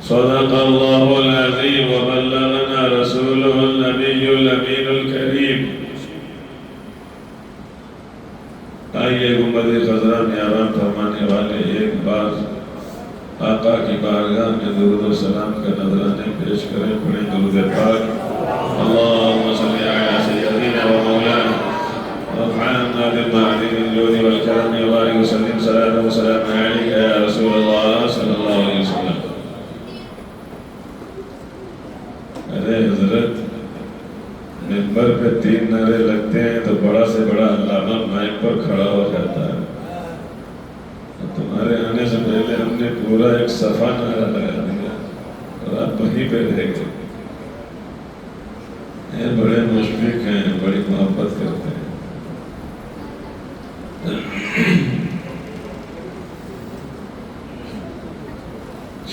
صدق الله العظيم وبلغنا رسوله النبي الأمين الكريم. آئیے گنبد خضرا میں آرام فرمانے والے ایک بار آقا کی بارگاہ میں درود و سلام کا نذرانے پیش کریں. پڑھیں درود پاک. اللهم صل على سيدنا ومولانا وارحمنا بالمعدن الجود والكرم وبارك وسلم صلاة وسلام عليك يا رسول الله صلى الله عليه وسلم. ارے حضرت منبر پہ 3 نعرے لگتے ہیں تو بڑا سے بڑا علامہ مائک پر کھڑا ہو جاتا ہے. تمہارے آنے سے پہلے ہم نے پورا ایک صفحہ نعرہ لگا دیا اور آپ وہیں پہ رہ گئے. یہ بڑے مشفق ہیں, بڑی محبت کرتے ہیں.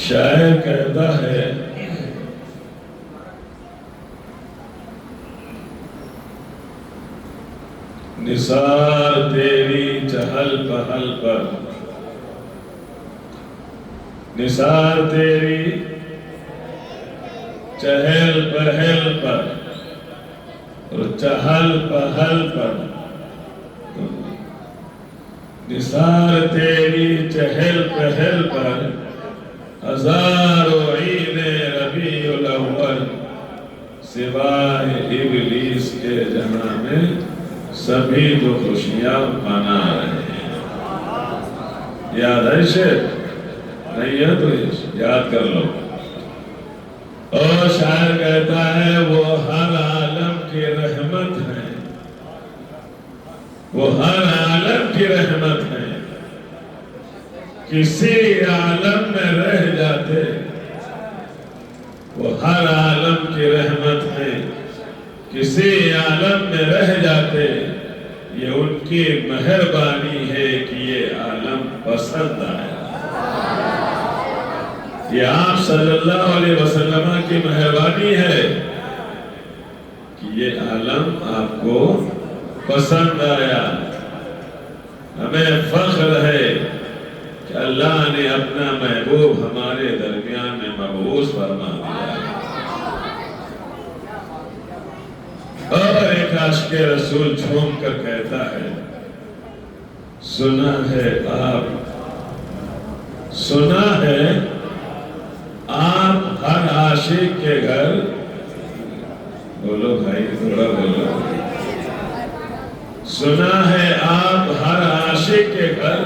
شاعر کہتا ہے نثار تیری چہل پہل پر, نثار تیری چہل پہل پر اور چہل پہل پر, نثار تیری چہل پہل پر ہزاروں عید ربیع الاول سوائے ابلیس کے جہاں میں سبھی تو خوشیاں منا رہے ہیں. یاد ہے شعر نہیں ہے تو یاد کر لو. اور شاعر کہتا ہے وہ ہر عالم کی رحمت ہے, وہ ہر عالم کی رحمت ہے, کسی عالم میں رہ جاتے. وہ ہر عالم کی رحمت ہے, کسی عالم میں رہ جاتے. یہ ان کی مہربانی ہے کہ یہ عالم پسند آیا. یہ آپ صلی اللہ علیہ وسلم کی مہربانی ہے کہ یہ عالم آپ کو پسند آیا. ہمیں فخر ہے کہ اللہ نے اپنا محبوب ہمارے درمیان میں مبعوث فرما دیا. اور ایک عاشق رسول جھوم کر کہتا ہے سنا ہے آپ ہر عاشق کے گھر, بولو بھائی تھوڑا بولو, سنا ہے آپ ہر عاشق کے گھر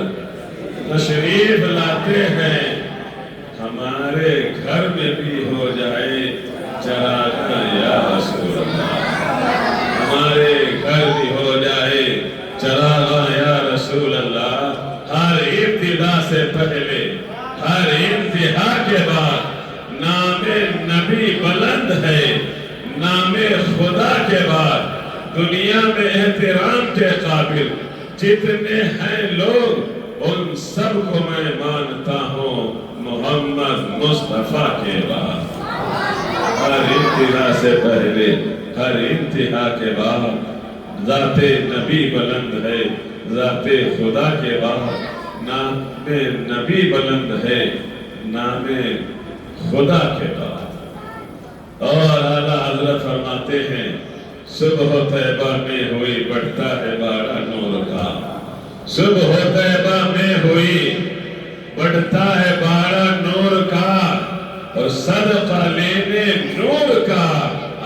تشریف لاتے ہیں. ہمارے گھر میں بھی ہو جائے چراغاں یا رسول اللہ, ہمارے گھر بھی ہو جائے چراغاں یا رسول اللہ. ہر ابتدا سے پہلے ہر انتہا کے بعد نام نبی بلند ہے, نام خدا کے بعد دنیا میں احترام کے قابل جتنے ہیں لوگ ان سب کو میں مانتا ہوں محمد مصطفیٰ کے بعد. ہر ابتدا سے پہلے ہر انتہا کے بعد ذات نبی بلند ہے, ذات خدا کے بعد نام نبی بلند ہے, نام خدا کے بعد. اور اعلیٰ حضرت فرماتے ہیں صبح طیبہ میں ہوئی بڑھتا ہے باڑا نور کا, صبح طیبہ میں ہوئی بڑھتا ہے باڑا نور کا, اور صدقہ لینے نور کا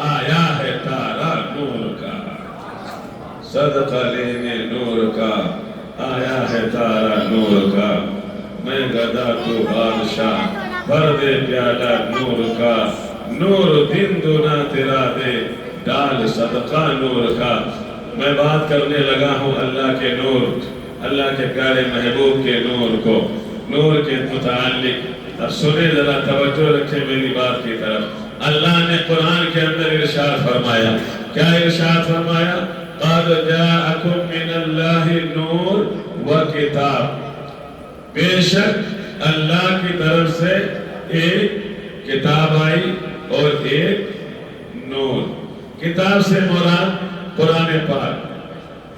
آیا ہے تارا نور کا. صدقہ لینے نور کا آیا ہے تارا نور کا. میں گدا تو بادشاہ بھر دے پیالہ نور کا, نور دن دونا تیرا دے ڈال صدقہ نور کا. میں بات کرنے لگا ہوں اللہ کے نور, اللہ کے پیارے محبوب کے نور کو, نور کے متعلق. اب سنیں ذرا توجہ رکھیں میری بات کی طرف. اللہ نے قرآن کے اندر ارشاد فرمایا, کیا ارشاد فرمایا؟ قَدْ جَاءَكُمْ مِنَ اللَّهِ نُورٌ وَكِتَابٌ. بے شک اللہ کی طرف سے ایک کتاب آئی اور ایک نور. کتاب سے مراد قرآن پاک,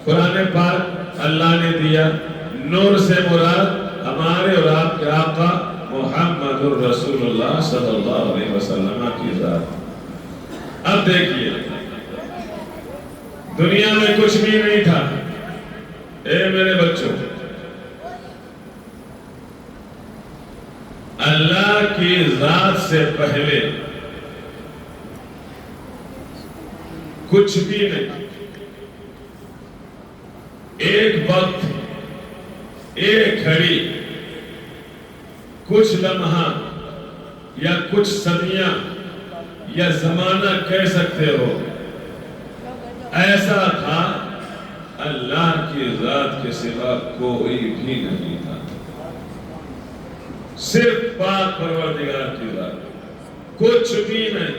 قرآن پاک اللہ نے دیا. نور سے مراد ہمارے اور آپ کے آقا محمد الرسول اللہ صلی اللہ علیہ وسلم کی ذات۔ اب دیکھیے دنیا میں کچھ بھی نہیں تھا۔ اے میرے بچوں، اللہ کی ذات سے پہلے کچھ بھی نہیں۔ ایک وقت، ایک گھڑی، کچھ لمحہ یا کچھ صدیاں یا زمانہ کہہ سکتے ہو، ایسا تھا اللہ کی ذات کے سوا کوئی بھی نہیں تھا، صرف پاک پروردگار کی ذات، کچھ بھی نہیں۔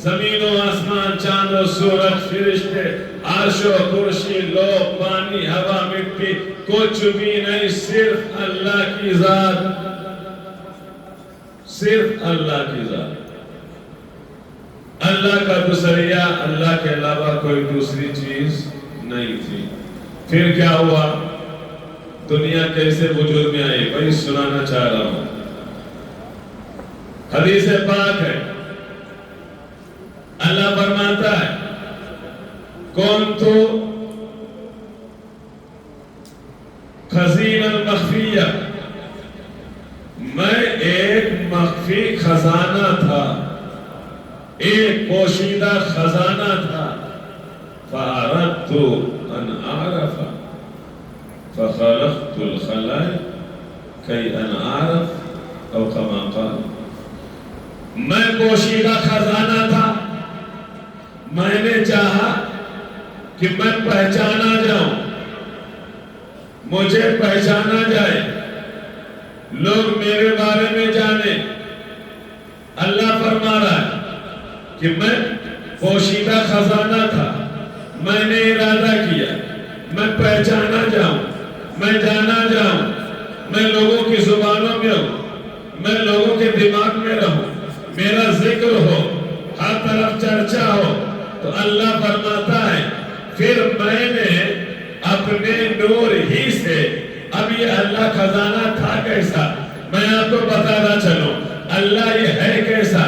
زمین و آسمان، چاند و سورج، فرشتے، عرش و کرسی، لوح، پانی، ہوا، مٹی، کچھ بھی نہیں، صرف اللہ کی ذات، صرف اللہ کی ذات۔ اللہ کا دوسریا، اللہ کے علاوہ کوئی دوسری چیز نہیں تھی۔ پھر کیا ہوا؟ دنیا کیسے وجود میں آئی؟ وہی سنانا چاہ رہا ہوں۔ حدیث پاک ہے، اللہ فرماتا ہے کنتو خزینا مخفیہ، میں ایک مخفی خزانہ تھا، ایک پوشیدہ خزانہ تھا۔ فَأَرَدْتُ أَنْ أَعْرَفَ فَخَلَقْتُ الْخَلَائِقَ كَيْ أَنْ أَعْرَفَ أَوْ كَمَا قَالَ۔ میں پوشیدہ خزانہ تھا، میں نے چاہا کہ میں پہچانا جاؤں، مجھے پہچانا جائے، لوگ میرے بارے میں جانے۔ اللہ فرما رہا ہے کہ میں پوشیدہ خزانہ تھا، میں نے ارادہ کیا میں پہچانا جاؤں، میں جانا جاؤں، میں لوگوں کی زبانوں میں ہوں، میں لوگوں کے دماغ میں رہوں، میرا ذکر ہو، ہر طرف چرچا ہو۔ تو اللہ فرماتا ہے پھر میں نے اپنے نور ہی سے، اب یہ اللہ خزانہ تھا کیسا، میں آپ کو بتانا چلوں۔ اللہ یہ ہے کیسا،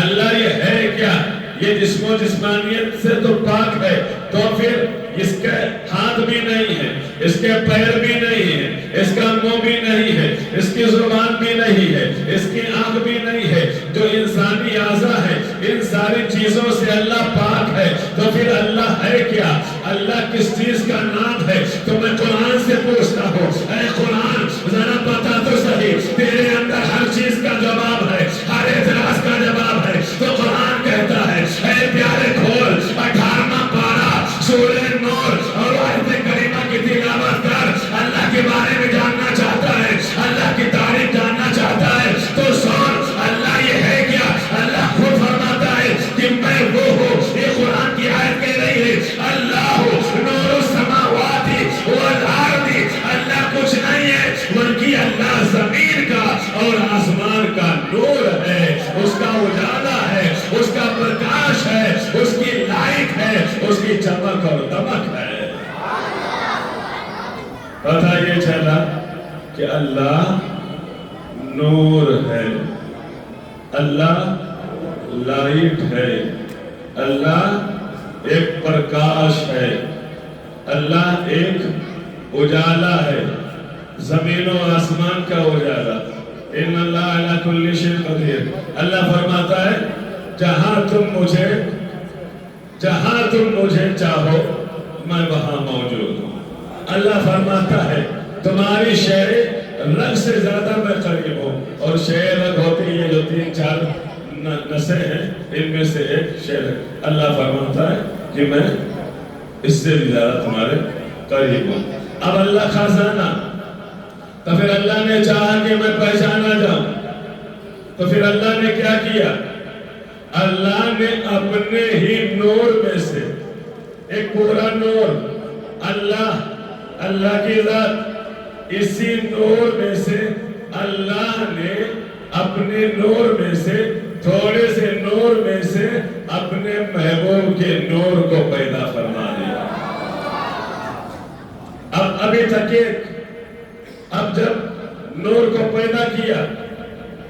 اللہ یہ ہے کیا؟ یہ جسم و جسمانیت سے تو پاک ہے، تو پھر اس کے ہاتھ بھی نہیں ہے، اس کے پیر بھی نہیں ہے، اس کا منہ بھی نہیں ہے، اس کی زبان بھی نہیں ہے، اس کی آنکھ بھی نہیں ہے، جو انسانی اعضاء ہے، ان ساری چیزوں سے اللہ پاک ہے، تو پھر اللہ ہے کیا؟ اللہ کس چیز کا نام ہے؟ تو میں قرآن سے پوچھتا ہوں، اے قرآن ذرا بتا تو صحیح، تیرے اندر ہر چیز کا جواب ہے، ہر اعتراض کا جواب ہے۔ تو قرآن کہتا ہے اے پیارے کھول 18واں پارہ سورہ نور اور آیت کریمہ کی تلاوت کر۔ اللہ کے بارے میں جاننا چاہتا ہے، اللہ کی تعریف جاننا چاہتا ہے تو سن، اللہ یہ ہے کیا؟ اللہ خود فرماتا ہے کہ میں وہ ہوں، یہ قرآن کی آیت کہہ رہی ہے، اللہ نور السماوات والارض، اللہ کچھ نہیں ہے بلکہ اللہ زمین کا اور آسمان کا نور ہے، اس کا اجالا ہے، اس کا پرکاش ہے، اس کی لائٹ ہے، اس کی چمک اور دمک ہے۔ پتہ یہ چلا کہ اللہ نور ہے، اللہ لائٹ ہے، اللہ ایک پرکاش ہے، اللہ ایک اجالا ہے، زمین و آسمان کا اجالا۔ ان اللہ علی کل شیء قدیر۔ اللہ فرماتا ہے جہاں تم مجھے چاہو میں وہاں موجود ہوں۔ اللہ فرماتا ہے تمہاری شے رگ سے زیادہ میں قریب ہوں، اور شے رگ ہوتی ہے جو 3-4 نسیں ہیں، ان میں سے ایک شے رگ۔ اللہ فرماتا ہے کہ میں اس سے بھی زیادہ تمہارے قریب ہوں۔ اب اللہ خزانہ، تو پھر اللہ نے چاہا کہ میں پہچانا جاؤں، تو پھر اللہ نے کیا کیا؟ اللہ نے اپنے ہی نور میں سے ایک پورا نور، اللہ کی ذات، اسی نور میں سے اللہ نے اپنے نور میں سے تھوڑے سے نور میں سے اپنے محبوب کے نور کو پیدا فرما دیا۔ اب ابھی تک اب جب نور کو پیدا کیا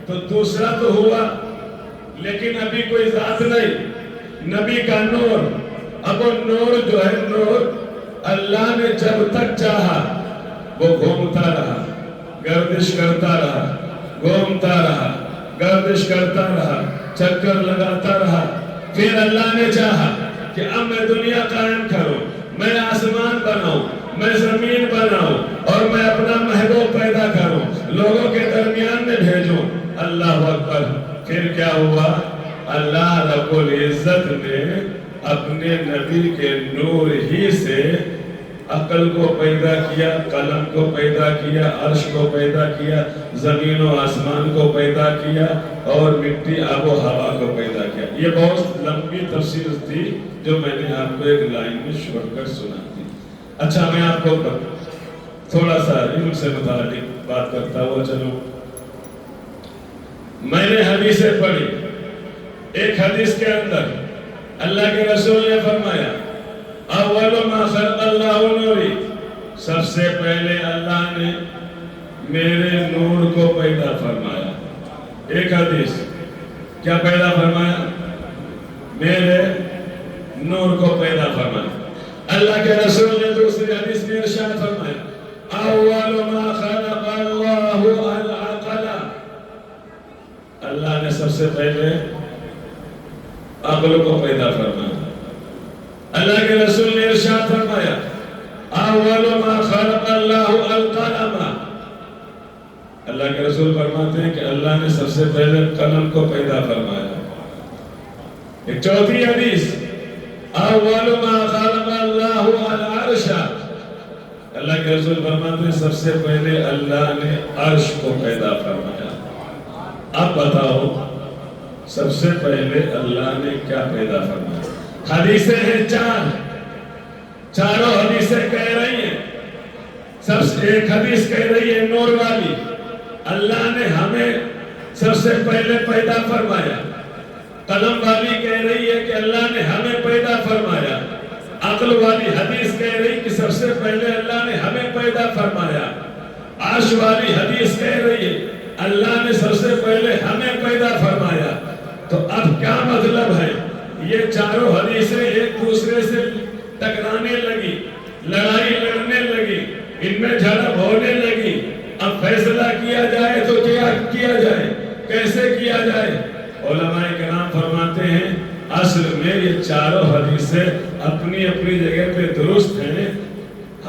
تو دوسرا تو ہوا، لیکن ابھی کوئی ذات نہیں، نبی کا نور۔ اب وہ نور جو ہے، نور اللہ نے جب تک چاہا وہ گھومتا رہا، گردش کرتا رہا، گھومتا رہا، گردش کرتا رہا، چکر لگاتا رہا۔ پھر اللہ نے چاہا کہ اب میں دنیا قائم کروں، میں آسمان بناؤں، میں زمین بناؤں، اور میں اپنا محبوب پیدا کروں، لوگوں کے درمیان میں بھیجوں۔ اللہ اکبر۔ پھر کیا ہوا؟ اللہ رب العزت نے اپنے نبی کے نور ہی سے عقل کو پیدا کیا، قلم کو پیدا کیا، عرش کو پیدا کیا، زمین و آسمان کو پیدا کیا، اور مٹی آب و ہوا کو پیدا کیا۔ یہ بہت لمبی تفسیر تھی جو میں نے آپ کو ایک لائن میں چھوڑ کر سنا دی۔ اچھا، میں آپ کو تھوڑا سا علم سے متعلق بات کرتا ہوا چلو۔ میں نے حدیثیں پڑھی، ایک حدیث کے اندر اللہ کے رسول نے فرمایا اول ما خلق اللہ نوری، سب سے پہلے اللہ نے میرے نور کو پیدا فرمایا۔ ایک حدیث کیا پیدا فرمایا؟ میرے نور کو پیدا فرمایا۔ اللہ کے رسول نے دوسری حدیث میں ارشاد فرمایا اول ما خلق اللہ العقل، اللہ نے سب سے پہلے عقل کو پیدا فرمایا۔ اللہ کے رسول نے ارشاد فرمایا اول ما خلق اللہ القلم، اللہ کے رسول فرماتے ہیں کہ اللہ نے سب سے پہلے قلم کو پیدا فرمایا۔ ایک چوتھی حدیث اول ما خلق اللہ العرش، اللہ کے رسول فرماتے ہیں سب سے پہلے اللہ نے عرش کو پیدا فرمایا۔ اب بتاؤ سب سے پہلے اللہ نے کیا پیدا فرمایا؟ حدیثیں ہیں چاروں حدیثیں کہہ رہی ہیں، سب سے ایک حدیث کہہ رہی ہے نور والی، اللہ نے ہمیں سب سے پہلے پیدا فرمایا۔ قلم والی کہہ رہی ہے کہ اللہ نے ہمیں پیدا فرمایا۔ عقل والی حدیث کہہ رہی کہ سب سے پہلے اللہ نے ہمیں پیدا فرمایا۔ عرش والی حدیث کہہ رہی ہے اللہ نے سب سے پہلے ہمیں پیدا فرمایا۔ تو اب کیا مطلب ہے؟ یہ چاروں حدیثیں ایک دوسرے سے ٹکرانے لگی، لڑائی لڑنے لگی، ان میں جھڑپ ہونے لگی۔ اب فیصلہ کیا جائے تو کیا کیا جائے، کیسے کیا جائے؟ علماء کرام فرماتے ہیں اصل میں یہ چاروں حدیثیں اپنی اپنی جگہ پہ درست ہیں۔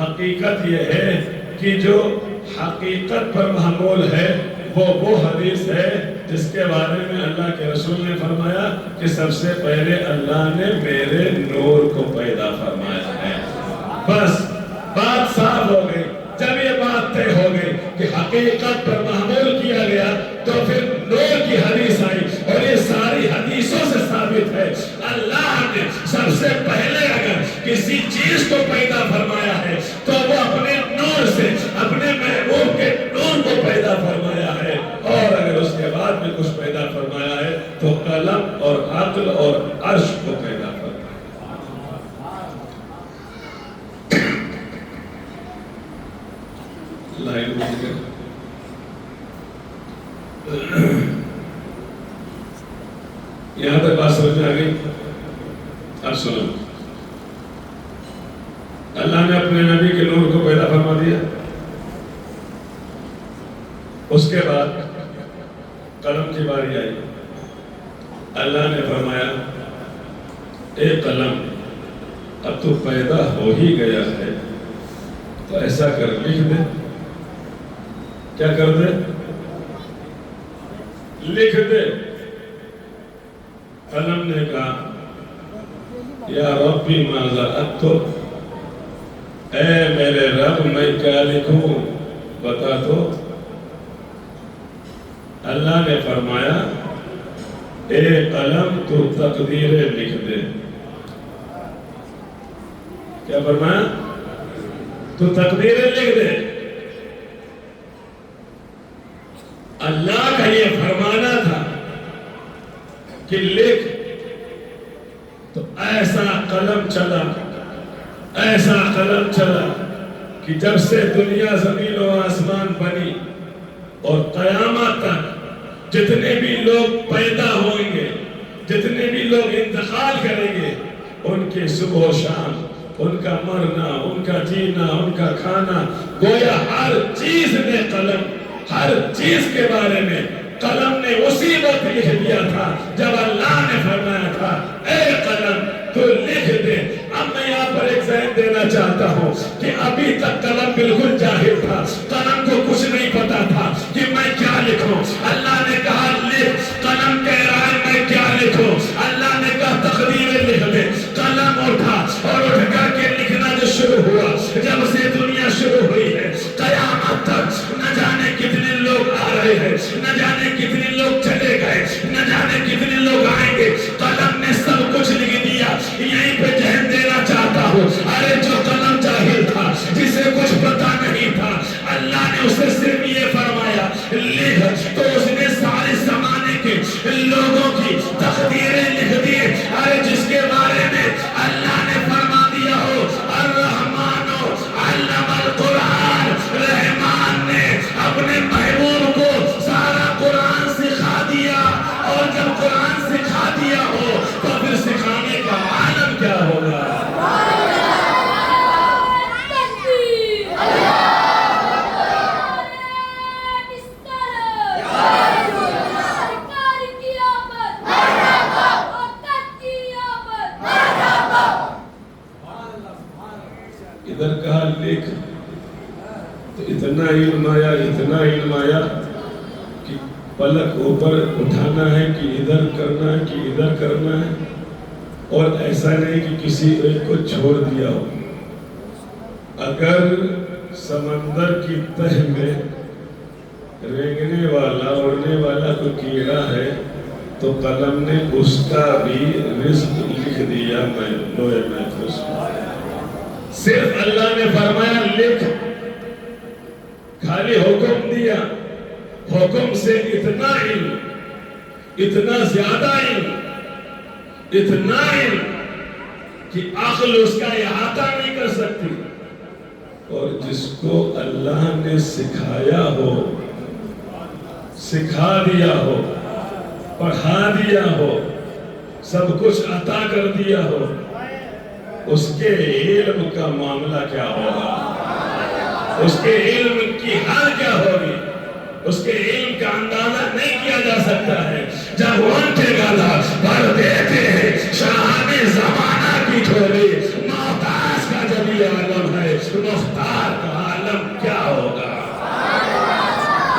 حقیقت یہ ہے کہ جو حقیقت پر محمول ہے وہ حدیث ہے جس کے بارے میں اللہ کے رسول نے فرمایا کہ سب سے پہلے اللہ نے میرے نور کو پیدا فرمایا ہے۔ بس بات صاف ہو گئی۔ جب یہ بات طے ہو گئی کہ حقیقت پر محمول کیا گیا تو پھر نور کی حدیث آئی، اور یہ ساری حدیثوں سے ثابت ہے اللہ نے سب سے پہلے اگر کسی چیز کو پیدا فرمایا ہے تو وہ اپنے نور سے، اپنے محبوب کے نور کو پیدا فرمایا ہے، اور اگر اس کے بعد میں کچھ پیدا فرمایا ہے تو قلم اور عقل اور عرش کو پیدا فرمایا۔ یہاں تک بات سمجھ میں آ گئی؟ اب سنو، اللہ نے اپنے نبی کے نور کو پیدا فرما دیا، اس کے بعد قلم کی باری آئی۔ اللہ نے فرمایا اے قلم اب تو پیدا ہو ہی گیا ہے تو ایسا کر لکھ دے۔ کیا کر دے؟ لکھ دے۔ قلم نے کہا یا ربی ماذا اکتب، اے میرے رب میں کیا لکھوں بتا تو۔ اللہ نے فرمایا اے قلم تو تقدیریں لکھ دے۔ کیا فرمایا؟ تو تقدیریں لکھ دے۔ اللہ کا یہ فرمانا تھا کہ لکھ، تو ایسا قلم چلا، ایسا قلم چلا کہ جب سے دنیا زمین و آسمان بنی اور قیامت تک جتنے بھی لوگ پیدا ہوئیں گے، جتنے بھی لوگ انتقال کریں گے، ان کے صبح و شام، ان کا مرنا، ان کا جینا، ان کا کھانا، گویا ہر چیز نے قلم، ہر چیز کے بارے میں قلم نے اسی وقت لکھ دیا تھا جب اللہ نے فرمایا تھا اے قلم تو لکھ دے۔ اب میں یہاں پر ایک ذہن دینا چاہتا ہوں کہ ابھی تک قلم بالکل جاہل تھا، قلم کو کچھ نہیں پتا تھا کہ میں کیا لکھوں۔ اللہ نے کہا لکھ، قلم کہہ رہا ہے میں کیا لکھوں۔ اللہ نے کہا تقدیریں لکھ دے۔ قلم اٹھا اور اٹھ کر کے لکھنا جو شروع ہوا، جب سے دنیا شروع ہوئی ہے قیامت تک نہ جانے کتنے لوگ آ رہے ہیں، نہ جانے کتنے لوگ چلے گئے، نہ جانے کتنے لوگ آئیں گے، قلم نے سب کچھ لکھ دیا۔ یہیں پہ ذہن دینا چاہتا ہوں، ارے جو قلم جاہل تھا، جسے کچھ پتا نہیں تھا، اللہ نے اسے صرف یہ فرمایا لکھ، تو اس نے سارے زمانے کے لوگوں کی تقدیریں لکھ دی۔ ارے جس کے بارے میں اللہ نے فرما دیا ہو الرحمن علم القرآن، رحمان نے اپنے محبوب کو سارا قرآن سکھا دیا، اور جب قرآن سکھا دیا ہو تو پھر سکھانے کا عالم کیا ہوگا؟ ادھر کہا لکھ تو اتنا علم آیا، اتنا علم آیا کہ پلک اوپر اٹھانا ہے کہ ادھر کرنا ہے کہ ادھر کرنا ہے، اور ایسا نہیں کہ کسی ایک کو چھوڑ دیا ہو۔ اگر سمندر کی تہ میں رینگنے والا، اڑنے والا کوئی کیڑا ہے تو قلم نے اس کا بھی رزق لکھ دیا میں لوہے محفوظ میں۔ صرف اللہ نے فرمایا لکھ، خالی حکم دیا، حکم سے اتنا علم، اتنا زیادہ علم، اتنا علم کہ عقل اس کا احاطہ نہیں کر سکتی۔ اور جس کو اللہ نے سکھایا ہو، سکھا دیا ہو، پڑھا دیا ہو، سب کچھ عطا کر دیا ہو، اس کے علم کا معاملہ کیا ہوگا؟ اس کے علم کی حال کیا ہوگی؟ اس کے علم کا اندازہ نہیں کیا جا سکتا ہے۔ جب ان کے گلا پر دیتے ہیں شاہان زمانہ کی ٹھولی، محتاج کا جب یہ عالم ہے، مختار کا عالم کیا ہوگا؟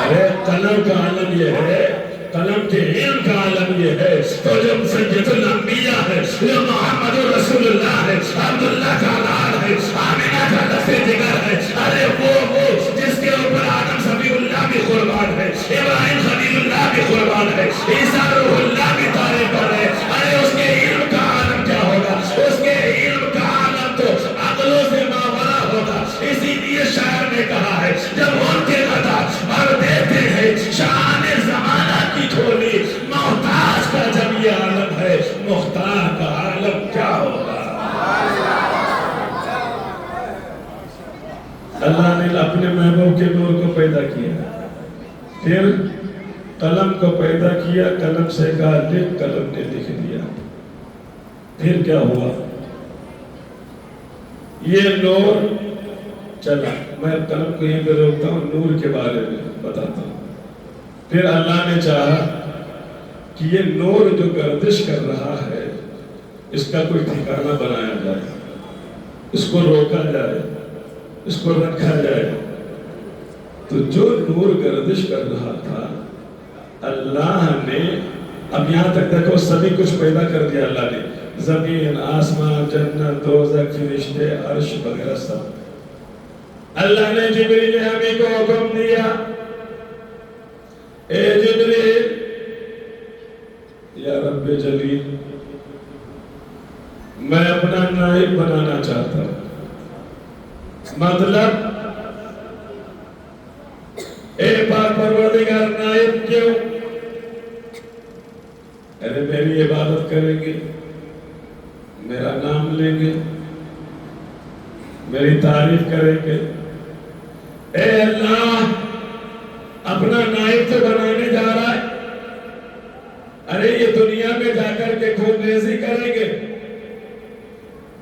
ارے قلم کا عالم یہ ہے، قلم کے علم کا عالم یہ ہے، تو جب سید الانبیاء ہے، یہ محمد رسول اللہ ہے، عبداللہ کا لال ہے، آمینہ کا لفظ جگر ہے، ارے وہ جس کے اوپر آدم صفی اللہ بھی قربان ہے، ابراہیم خلیل اللہ بھی قربان ہے، عیسیٰ روح اللہ بھی تعریف کر رہے، ارے اس کے علم کا عالم کیا ہوگا؟ اس کے علم کا عالم تو عقلوں سے ماورا ہوگا۔ اسی لیے شاعر نے کہا ہے جب ان کے قطع اور دیتے ہیں شان زمانہ کی ٹھولی، محتاج کا جب یہ عالم ہے، مختار کا عالم کیا ہوگا؟ اللہ نے اپنے محبوب کے نور کو پیدا کیا، پھر قلم کو پیدا کیا، قلم سے کہا لکھ، قلم نے لکھ دیا۔ پھر کیا ہوا؟ یہ نور چلا۔ میں قلم کو یہیں پہ روکتا ہوں، نور کے بارے میں بتاتا ہوں۔ پھر اللہ نے چاہا کہ یہ نور جو گردش کر رہا ہے، اس کا کوئی ٹھکانہ بنایا جائے، اس کو روکا جائے، اس کو رکھا جائے۔ تو جو نور گردش کر رہا تھا، اللہ نے اب یہاں تک دیکھو سبھی کچھ پیدا کر دیا اللہ نے، زمین، آسمان، جنت، دوزخ، فرشتے، عرش وغیرہ سب۔ اللہ نے جبریل امی کو حکم دیا، اے جبریل، یا رب جلیل، میں اپنا نائب بنانا چاہتا ہوں۔ مطلب اے پاک پروردگار، نائب کیوں؟ ارے میری عبادت کریں گے، میرا نام لیں گے، میری تعریف کریں گے۔ اے اللہ، اپنا نائب تو بنانے جا رہا ہے، یہ دنیا میں جا کر کے خون ریزی کریں گے،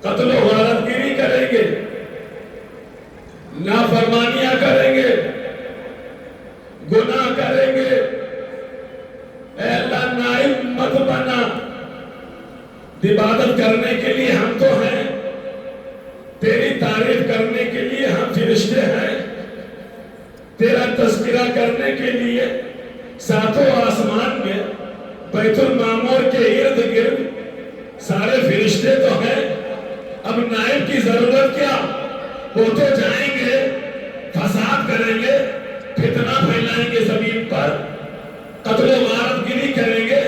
قتل و غارت گیری کریں گے، نافرمانیاں کریں گے، گناہ کریں گے، اے اللہ نائب مت بنا، عبادت کرنے کے لیے ہم تو ہیں، تیری تعریف کرنے کے لیے ہم فرشتے ہیں، تیرا تذکرہ کرنے کے لیے ساتوں آسمان میں بیت المعمور کے ارد گرد سارے فرشتے تو ہیں، اب نائب کی ضرورت کیا؟ وہ تو جائیں گے، فساد کریں گے، فتنہ پھیلائیں گے زمین پر، قتل و غارت گیری کریں گے۔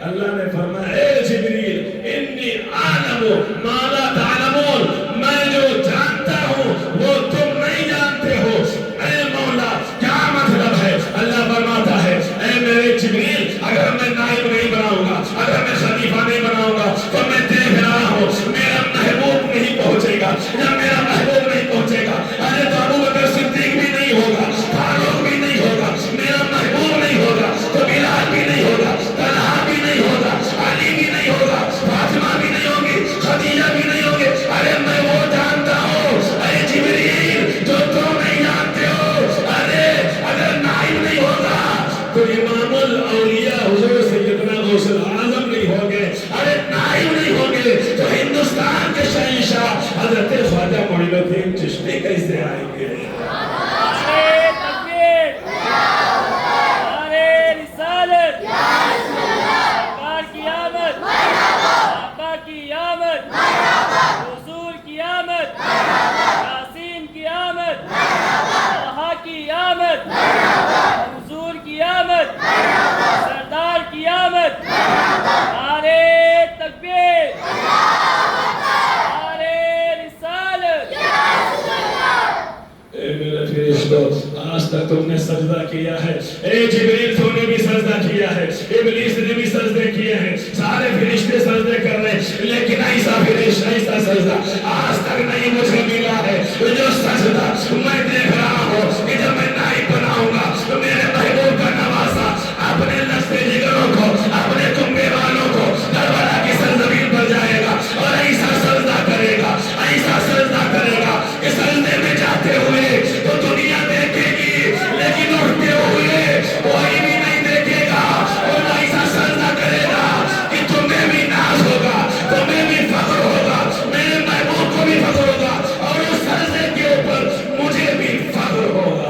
اللہ نے فرمایا اے جبریل انی اعلم ما لا تعلمون، میں جو جانتا ہوں وہ تم نہیں جانتے ہو۔ اے مولا کیا مطلب ہے؟ اللہ فرماتا ہے اے میرے جبریل اگر میں نائب نہیں بناؤں گا، اگر میں خلیفہ نہیں بناؤں گا تو میں دیکھ رہا ہوں میرا محبوب نہیں پہنچے گا، جب میرا محبوب نہیں پہنچے گا ارے تو ابو بکر صدیق بھی نہیں ہوگا، فاروق بھی نہیں ہوگا، میرا محبوب نہیں ہوگا تو بلال بھی نہیں ہوگا، طلحہ بھی نہیں ہوگا، علی بھی نہیں ہوگا، فاطمہ بھی نہیں ہوگی، خدیجہ بھی نہیں ہوگی۔ ارے میں وہ جانتا ہوں اے جبریل جو تم نہیں جانتے ہو۔ ارے اگر نائب نہیں ہوگا تو امام الاولیاء حضور سیدنا غوث الاعظم نہیں ہوگے، ارے نائب نہیں ہوگے تو ہندوستان کے شہنشاہ حضرت خواجہ معین الدین چشتی کیسے آئیں گے؟ آج تک تم نے سجدہ کیا ہے، اے جبریل تو نے بھی سجدہ کیا ہے، ابلیس نے بھی سجدے کیے ہیں، سارے فرشتے سجدے کر رہے ہیں، لیکن ایسا سجدہ آج تک نہیں مجھے ملا ہے جو سجدہ میں دیکھ رہا ہوں کہ جب میں نائب بناؤں گا تو میرے محبوب کا نواسا اپنے لشتے جگروں کو، اپنے کنبے والوں کو کربلا کی سرزمین پر جائے گا اور ایسا سجدہ کرے گا، ایسا سجدہ کرے گا کہ سجدے میں جاتے ہوئے تو دنیا دیکھے گی لیکن اٹھتے ہوئے کوئی بھی نہیں دیکھے گا، اور ایسا سجدہ کرے گا کہ تمہیں بھی ناز ہوگا، تمہیں بھی فخر ہوگا، میرے محبوب کو بھی فخر ہوگا اور اس سجدے کے اوپر مجھے بھی فخر ہوگا۔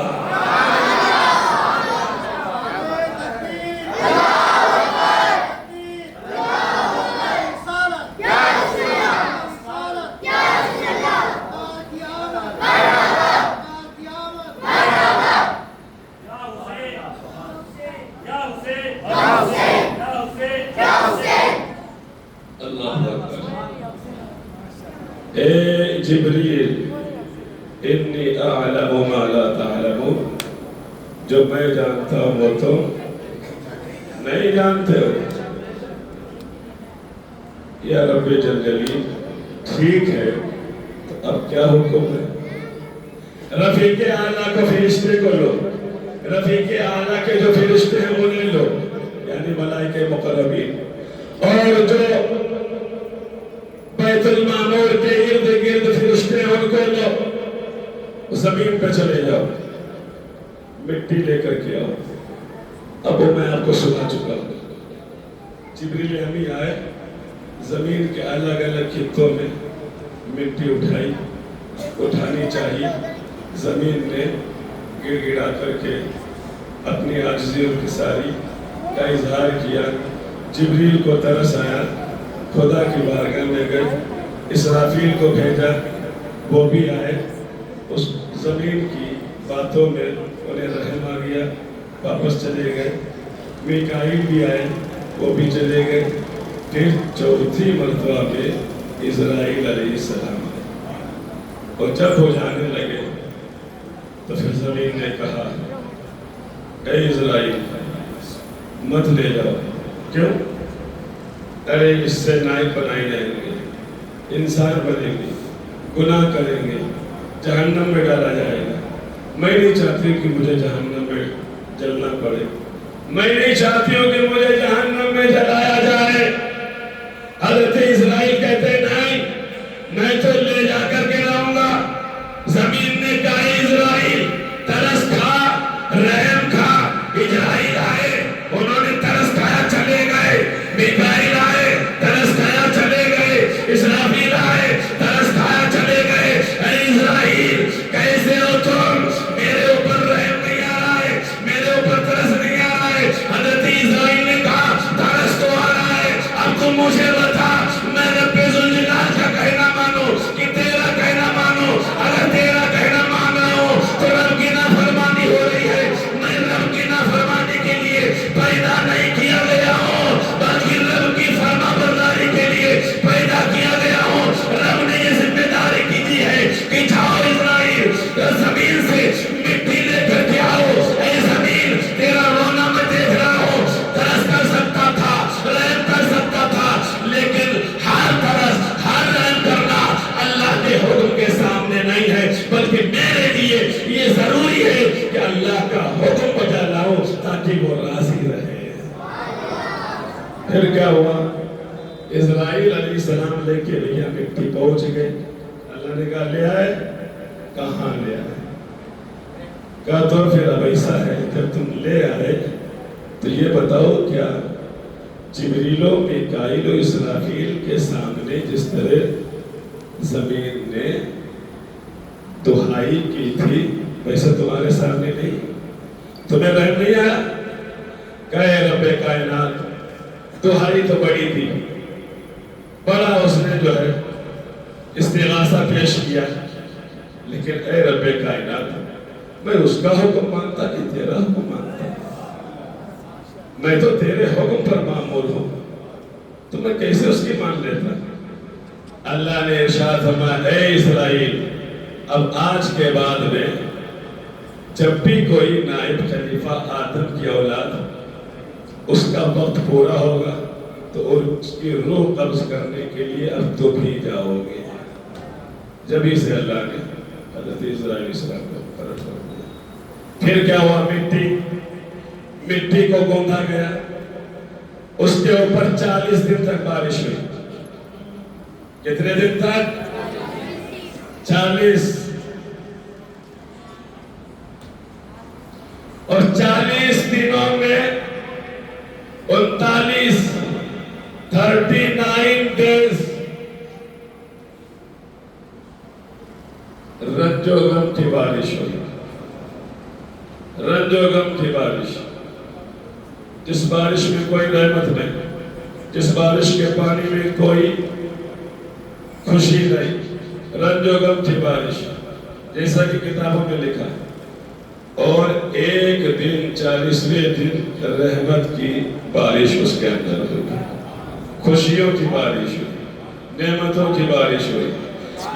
اے جبریل انی اعلم ما لا تعلمون، جو میں جانتا ہوں وہ تم نہیں جانتے ہو۔ یا رب جل جلیل ٹھیک ہے تو اب کیا حکم ہے؟ رفیق اعلیٰ کو فرشتے کو لو، رفیق اعلیٰ کے جو فرشتے ہیں انہیں لو، یعنی ملائکہ مقربین، اور جو بیت المعمور کے ارد گرد فرشتے ہیں ان کو لو، زمین پہ چلے جاؤ، مٹی لے کر کے آؤ۔ اب وہ میں آپ کو سنا چکا ہوں، جبریل امی آئے، زمین کے الگ الگ خطوں میں مٹی اٹھانی چاہیے، زمین نے گڑ گڑا کر کے اپنی عاجزی اور انکساری کا اظہار کیا۔ جبریل کو ترس آیا، خدا کی بارگاہ میں گئے، اسرافیل کو بھیجا، وہ بھی آئے، اس زمین کی باتوں میں انہیں رحم آ گیا، واپس چلے گئے۔ میکائیل بھی آئے، وہ بھی چلے گئے۔ پھر چوتھی مرتبہ پہ اسرائیل علیہ السلام آئے، اور جب وہ جانے لگے تو پھر زمین نے کہا اے اسرائیل مت لے جاؤ۔ کیوں؟ ارے اس سے نائب بنائی جائیں گے، انسان بنیں گے، گناہ کریں گے، جہنم میں ڈالا جائے گا۔ میں نہیں چاہتی کہ مجھے جہنم میں جلنا پڑے، میں نہیں چاہتی ہوں کہ مجھے جہنم میں جلایا جائے۔ حضرت اسرائیل کہتے نہیں، میں تو لے جا کر کے لاؤں گا۔ زمین نے کہا اسرائیل ترس کھا، رحم کھا۔ اسرائیل آئے، انہوں نے ترس کھایا، چلے گئے۔ میکائیل آئے، ترس کھایا، چلے گئے۔ اسرافیل آئے، ترس کھایا، چلے گئے۔ اے اسرائیل کیسے ہو تم؟ میرے اوپر رحم نہیں آ رہا ہے، میرے اوپر ترس نہیں آ رہا ہے۔ حضرت اسرائیل نے کہا ترس تو آ رہا ہے، اب تم مجھے بتا، میں رب ذوالجلال کا کہنا مانو کہ تیرا کہنا مانو؟ اگر تیرا کہنا مان رہا ہوں تو رب کی نافرمانی ہو رہی ہے۔ میں رب کی نافرمانی کے لیے پیدا نہیں کیا گیا ہوں، بلکہ رب کی فرما برداری کے لیے پیدا کیا گیا ہوں۔ رب نے یہ ذمہ داری کی دی ہے کہ جاؤ اسرائیل، زمین سے مٹی لے کر کے آؤ۔ اے زمین، تیرا رونا میں دیکھ رہا ہوں، ترس کر سکتا تھا، رحم کر سکتا تھا، لیکن ہر ترس، ہر رحم کرنا اللہ کے حکم کے سامنے نہیں ہے، بلکہ میرے لیے یہ ضروری ہے کہ اللہ کا حکم بجا لاؤ تاکہ وہ راضی رہے۔ پھر کیا ہوا؟ اسرائیل علیہ السلام لے کے بھیا مٹی پہنچ گئے۔ اللہ نے کہا لے آئے؟ کہاں لے آئے؟ کہا تو پھر اب ایسا ہے، جب تم لے آئے تو یہ بتاؤ کیا جبریل و میکائیل و اسرافیل کے سامنے جس طرح زمین نے دہائی کی تھی ویسے تمہارے سامنے نہیں؟ تمہیں رحم نہیں آیا؟ کہے رب کائنات دہائی تو بڑی تھی، بڑا اس نے جو ہے استغاثہ پیش کیا، لیکن اے رب کائنات میں اس کا حکم مانتا کہ تیرا حکم مانتا؟ میں تو تیرے حکم پر معمول ہوں، تو میں کیسے اس کی مان لیتا؟ اللہ نے ارشاد فرمایا اے اسرائیل، اب آج کے بعد میں جب بھی کوئی نائب خلیفہ آدم کی اولاد اس کا وقت پورا ہوگا تو اس کی روح قبض کرنے کے لیے اب تو بھی جاؤ گے۔ جبھی سے اللہ نے حضرت اسرائیل السلام کو پلٹ کر دیا۔ پھر کیا ہوا؟ مٹی کو گوندا گیا، اس کے اوپر 40 دن تک بارش ہوئی۔ کتنے دن تک؟ 40۔ اور 40 دنوں میں 39 days رنج و غم کی بارش ہوئی، رنج و غم کی بارش، جس بارش میں کوئی رحمت نہیں، جس بارش کے پانی میں کوئی خوشی نہیں، رنج و غم کی بارش، جیسا کہ کتابوں میں لکھا ہے۔ اور ایک دن 40ویں دن رحمت کی بارش اس کے اندر ہوئی، خوشیوں کی بارش ہوئی، نعمتوں کی بارش ہوئی۔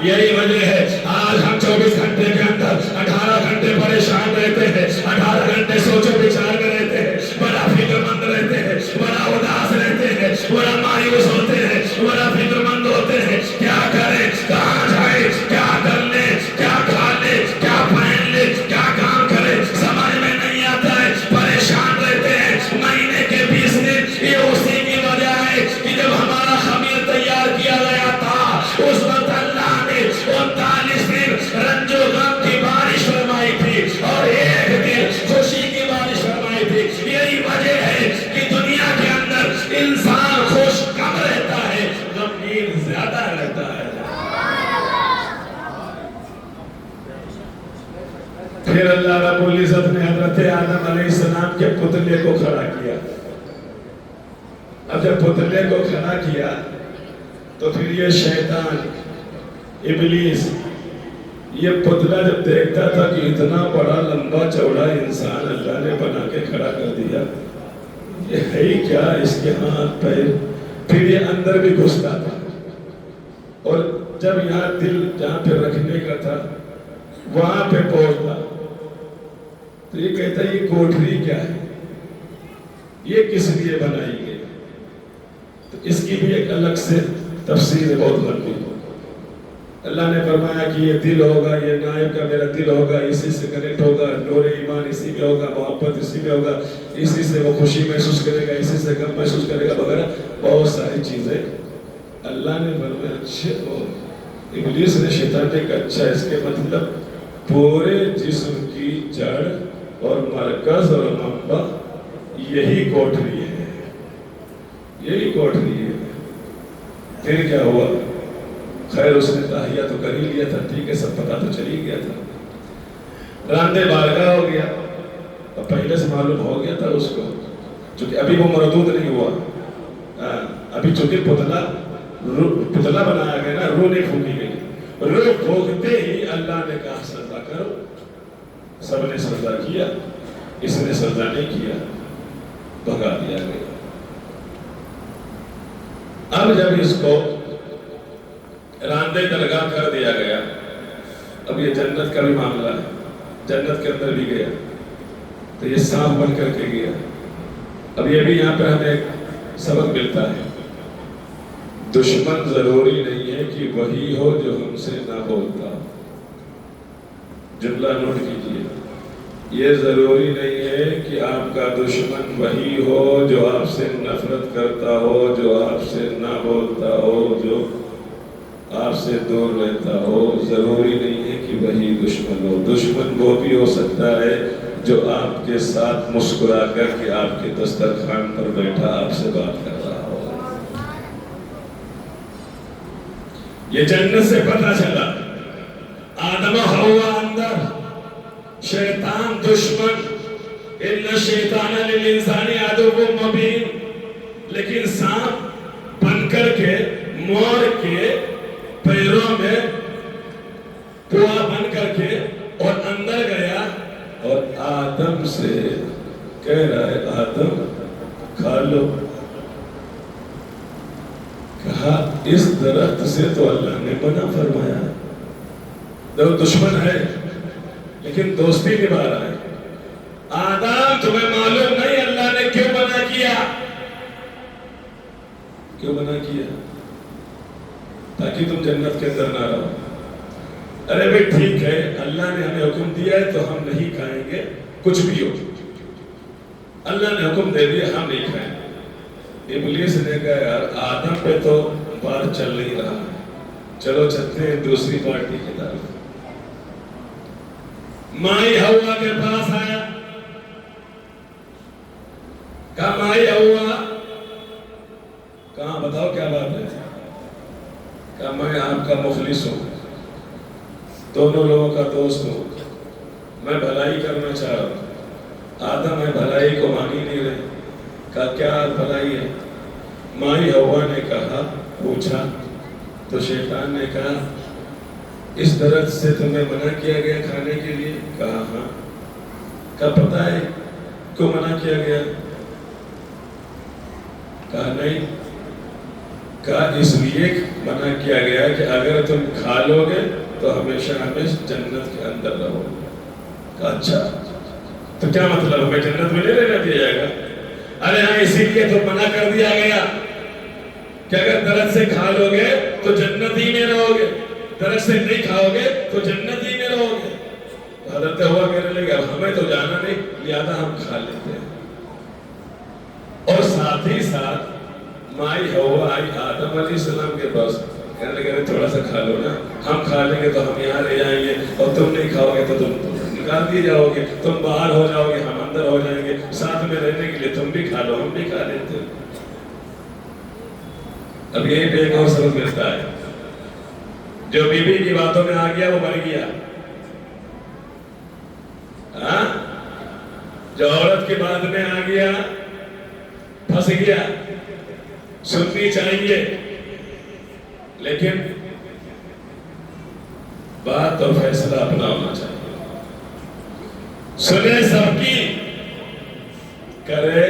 یہی وجہ ہے آج ہم 24 گھنٹے کے اندر 18 گھنٹے پریشان رہتے ہیں، 18 گھنٹے سوچو بچار میں رہتے ہیں، بڑا فکر مند رہتے ہیں، بڑا اداس رہتے ہیں، بڑا مایوس ہوتے ہیں، بڑا فکر مند ہوتے ہیں۔ کیا کریں، کہاں جائیں، کیا کر لیں، کیا کھا لیں، کیا پہن لیں، کیا کام کریں، سمجھ میں نہیں آتا ہے، پریشان رہتے ہیں۔ مہینے کے 20 دن یہ اسی کی وجہ ہے کہ جب ہمارا خمیر تیار کیا گیا تھا اس وقت اللہ نے 39 دن رنج و غم کی بارش فرمائی تھی اور ایک دن خوشی کی بارش فرمائی تھی۔ یہی وجہ ہے کہ دنیا کے اندر انسان خوش کم رہتا ہے، غمگین زیادہ رہتا ہے۔ پھر اللہ رب العزت نے حضرت آدم علیہ السلام کے پتلے کو کھڑا کیا۔ اب جب پتلے کو کھڑا کیا تو پھر یہ شیطان ابلیس یہ پتلا جب دیکھتا تھا کہ اتنا بڑا لمبا چوڑا انسان اللہ نے بنا کے کھڑا کر دیا، یہ ہے ہی کیا، اس کے ہاتھ پیر، پھر یہ اندر بھی گھستا تھا، اور جب یہاں دل جہاں پہ رکھنے کا تھا وہاں پہ پہنچتا تو یہ کہتا یہ کوٹری کیا ہے، یہ کس لیے بنائی گئی؟ تو اس کی بھی ایک الگ سے تفسیر ہے، بہت لمبی۔ اللہ نے فرمایا کہ یہ دل ہوگا، یہ نائب کا میرا دل ہوگا، اسی سے کنیکٹ ہوگا، نور ایمان اسی میں ہوگا، محبت اسی میں ہوگا، اسی سے وہ خوشی محسوس کرے گا، اسی سے غم محسوس کرے گا وغیرہ بہت ساری چیزیں اللہ نے فرمایا اچھے ہو۔ ابلیس نے شیطان نے کہا اچھا اس کے مطلب پورے جسم کی جڑ اور مرکز اور منبع یہی کوٹری ہے، یہی کوٹری ہے۔ پھر کیا ہوا؟ خیر اس نے تاہیہ تو کر ہی لیا تھا، ٹھیک ہے سب پتا تو چلی گیا تھا، راندے بارگاہ ہو گیا، اور پہلے سے معلوم ہو گیا تھا اس کو، چونکہ ابھی وہ مردود نہیں ہوا، ابھی چونکہ پتلا بنایا گیا نا، روح نہیں پھونکی گئی، روح پھونکتے ہی اللہ نے کہا سجدہ کرو، سب نے سجدہ کیا، اس نے سجدہ نہیں کیا، بھگا دیا گیا۔ اب جب اس کو راندے درگاہ کر دیا گیا، اب یہ جنت کا بھی معاملہ ہے، جنت کے اندر بھی گیا تو یہ سانپ بن کر کے گیا۔ اب یہ بھی یہاں پہ ہمیں ایک سبق ملتا ہے، دشمن ضروری نہیں ہے کہ وہی ہو جو ہم سے نہ بولتا، جملہ نوٹ کیجئے، یہ ضروری نہیں ہے کہ آپ کا دشمن وہی ہو جو آپ سے نفرت کرتا ہو، جو آپ سے نہ بولتا ہو، جو آپ سے دور رہتا ہو، ضروری نہیں ہے کہ وہی دشمن ہو۔ دشمن وہ بھی ہو سکتا ہے جو آپ کے ساتھ مسکرا کر کے آپ کے دسترخوان پر بیٹھا آپ سے بات کر رہا ہو۔ یہ جنت سے پتہ چلا، آدم و حوا اندر، شیطان دشمن، ان الشیطان للانسان عدو مبین، لیکن سانپ بن کر کے مور کے پیروں میں پوا بن کر کے اور اندر گیا اور آدم سے کہہ رہا ہے آدم کھا لو۔ کہا اس درخت سے تو اللہ نے منع فرمایا، وہ دشمن ہے لیکن دوستی نبھا رہا ہے۔ آدم تمہیں معلوم نہیں اللہ نے کیوں منع کیا؟ کیوں منع کیا؟ تاکہ تم جنت کے اندر نہ رہو۔ ارے بھئی ٹھیک ہے، اللہ نے ہمیں حکم دیا ہے تو ہم نہیں کھائیں گے، کچھ بھی ہو، اللہ نے حکم دے دیا ہم نہیں کھائیں گے۔ ابلیس نے کہا یار آدم پہ تو بات چل نہیں رہا ہے، چلو چلتے ہیں دوسری پارٹی کی طرف۔ مائی ہوا کے پاس آیا، کہا مائی ہوا، کہاں بتاؤ کیا بات ہے؟ کہا میں آپ کا مخلص ہوں، دونوں لوگوں کا دوست ہوں، میں بھلائی کرنا چاہ رہا ہوں۔ آدم میں بھلائی کو مان ہی نہیں رہے۔ کہا کیا بھلائی ہے؟ مائی ہوا نے کہا، پوچھا تو شیطان نے کہا اس درخت سے تمہیں منع کیا گیا کھانے کے لیے؟ کہا ہاں۔ کہا پتہ ہے کیوں منع کیا گیا؟ کہا نہیں۔ کہا اس لیے منع کیا گیا کہ اگر تم کھا لو گے تو ہمیشہ ہمیشہ جنت کے اندر رہو گے۔ کہا اچھا تو کیا مطلب ہمیں جنت میں نہیں رہنا دیا جائے گا؟ ارے ہاں اسی لیے تو منع کر دیا گیا کہ اگر درخت سے کھا لو گے تو جنت ہی میں رہو گے، درخت سے نہیں کھاؤ گے تو جنت ہی میں رہو گے۔ حضرت ہوا کہنے لگے اب ہمیں تو جانا نہیں، لہذا ہم کھا لیتے ہیں۔ اور ساتھ ہی ساتھ مائی ہوا آئی آدم علیہ السلام کے پاس، کہنے لگے تھوڑا سا کھا لو نا، ہم کھا لیں گے تو ہم یہاں رہ جائیں گے، اور تم نہیں کھاؤ گے تو تم نکال دیے جاؤ گے، تم باہر ہو جاؤ گے ہم اندر ہو جائیں گے، ساتھ میں رہنے کے لیے تم بھی کھا لو ہم بھی کھا لیتے ہیں۔ اب یہی پہ ایک اور سبق ملتا ہے، جو بی بی کی باتوں میں آ گیا وہ مر گیا، جو عورت کی بات میں آ گیا پھنس گیا۔ سننی چاہیے لیکن بات اور فیصلہ اپنا ہونا چاہیے۔ سنے سب کی، کرے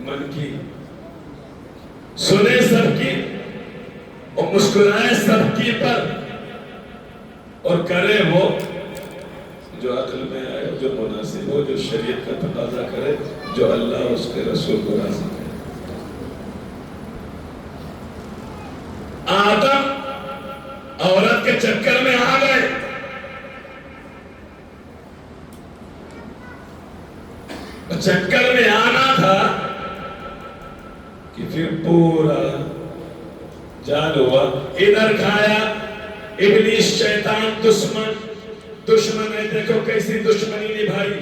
من کی، سنے سب کی اور مسکرائے سب کی پر، اور کرے وہ جو عقل میں آئے، جو مناسب ہو، جو شریعت کا تقاضا کرے، جو اللہ اور اس کے رسول کو راضی کرے۔ آدم عورت کے چکر میں آ گئے. چکر میں آنا تھا کہ پھر پورا جال ہوا. ادھر کھایا ابلیس شیطان دشمن ہے. دیکھو کیسی دشمنی نبھائی,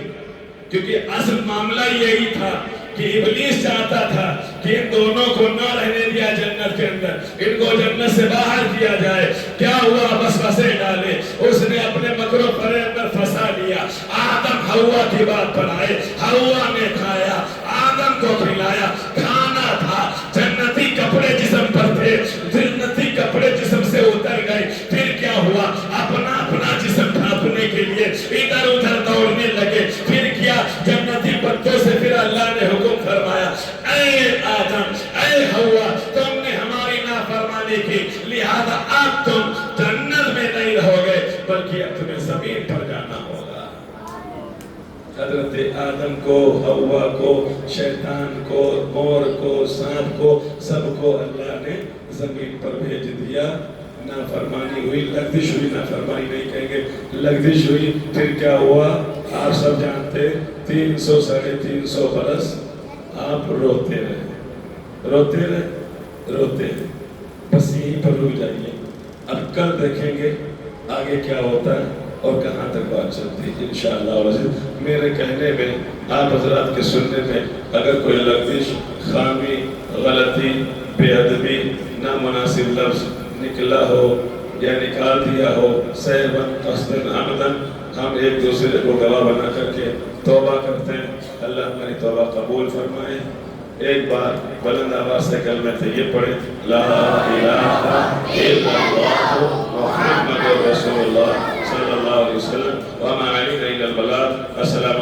کیونکہ اصل معاملہ یہی تھا کہ ابلیس چاہتا تھا کہ ان دونوں کو نہ رہنے دیا جنت کے اندر, ان کو جنت سے باہر کیا جائے. کیا ہوا؟ بس پھنسے ڈالے. اس نے اپنے مکر و فریب میں پھنسا دیا. آدم ہوا کی بات پر آئے, ہوا نے کھایا, آدم کو کھلایا. کھانا تھا, جنتی کپڑے جسم پر تھے, جنتی کپڑے جسم سے اتر گئے. پھر کیا ہوا؟ اپنا جسم ڈھانپنے کے لیے ادھر ادھر دوڑنے لگے. پھر کیا؟ جنتی پتوں سے پھر اللہ نے حکم فرمایا, اے آدم, اے حوا, تم نے ہماری نافرمانی کی, لہذا اب تم جنت میں نہیں رہو گے بلکہ اب تمہیں زمین پر جانا ہوگا. حضرت آدم کو, حوا کو, شیطان کو, مور کو, سانپ کو, سب کو اللہ نے زمین پر بھیج دیا. نافرمانی ہوئی, لغزش ہوئی, نافرمانی نہیں کہیں گے, لغزش ہوئی. پھر کیا ہوا آپ سب جانتے, 300 ساڑھے 300 برس آپ روتے رہے. بس یہیں پر رک جائیے. اب کل دیکھیں گے آگے کیا ہوتا ہے اور کہاں تک بات چلتی ہے انشاءاللہ. میرے کہنے میں, آپ حضرات کے سننے میں اگر کوئی لغزش, خامی, غلطی, بے ادبی, نامناسب لفظ نکلا ہو یا نکال دیا ہو, سہباً قصداً عمداً, ہم ایک دوسرے کو گواہ بنا کر کے توبہ کرتے ہیں. اللہ ہماری توبہ قبول فرمائے. ایک بار بلند آواز سے کلمہ طیب پڑھیں, لا الہ الا اللہ محمد رسول اللہ صلی اللہ علیہ وسلم وما علینا الا البلاغ. السلام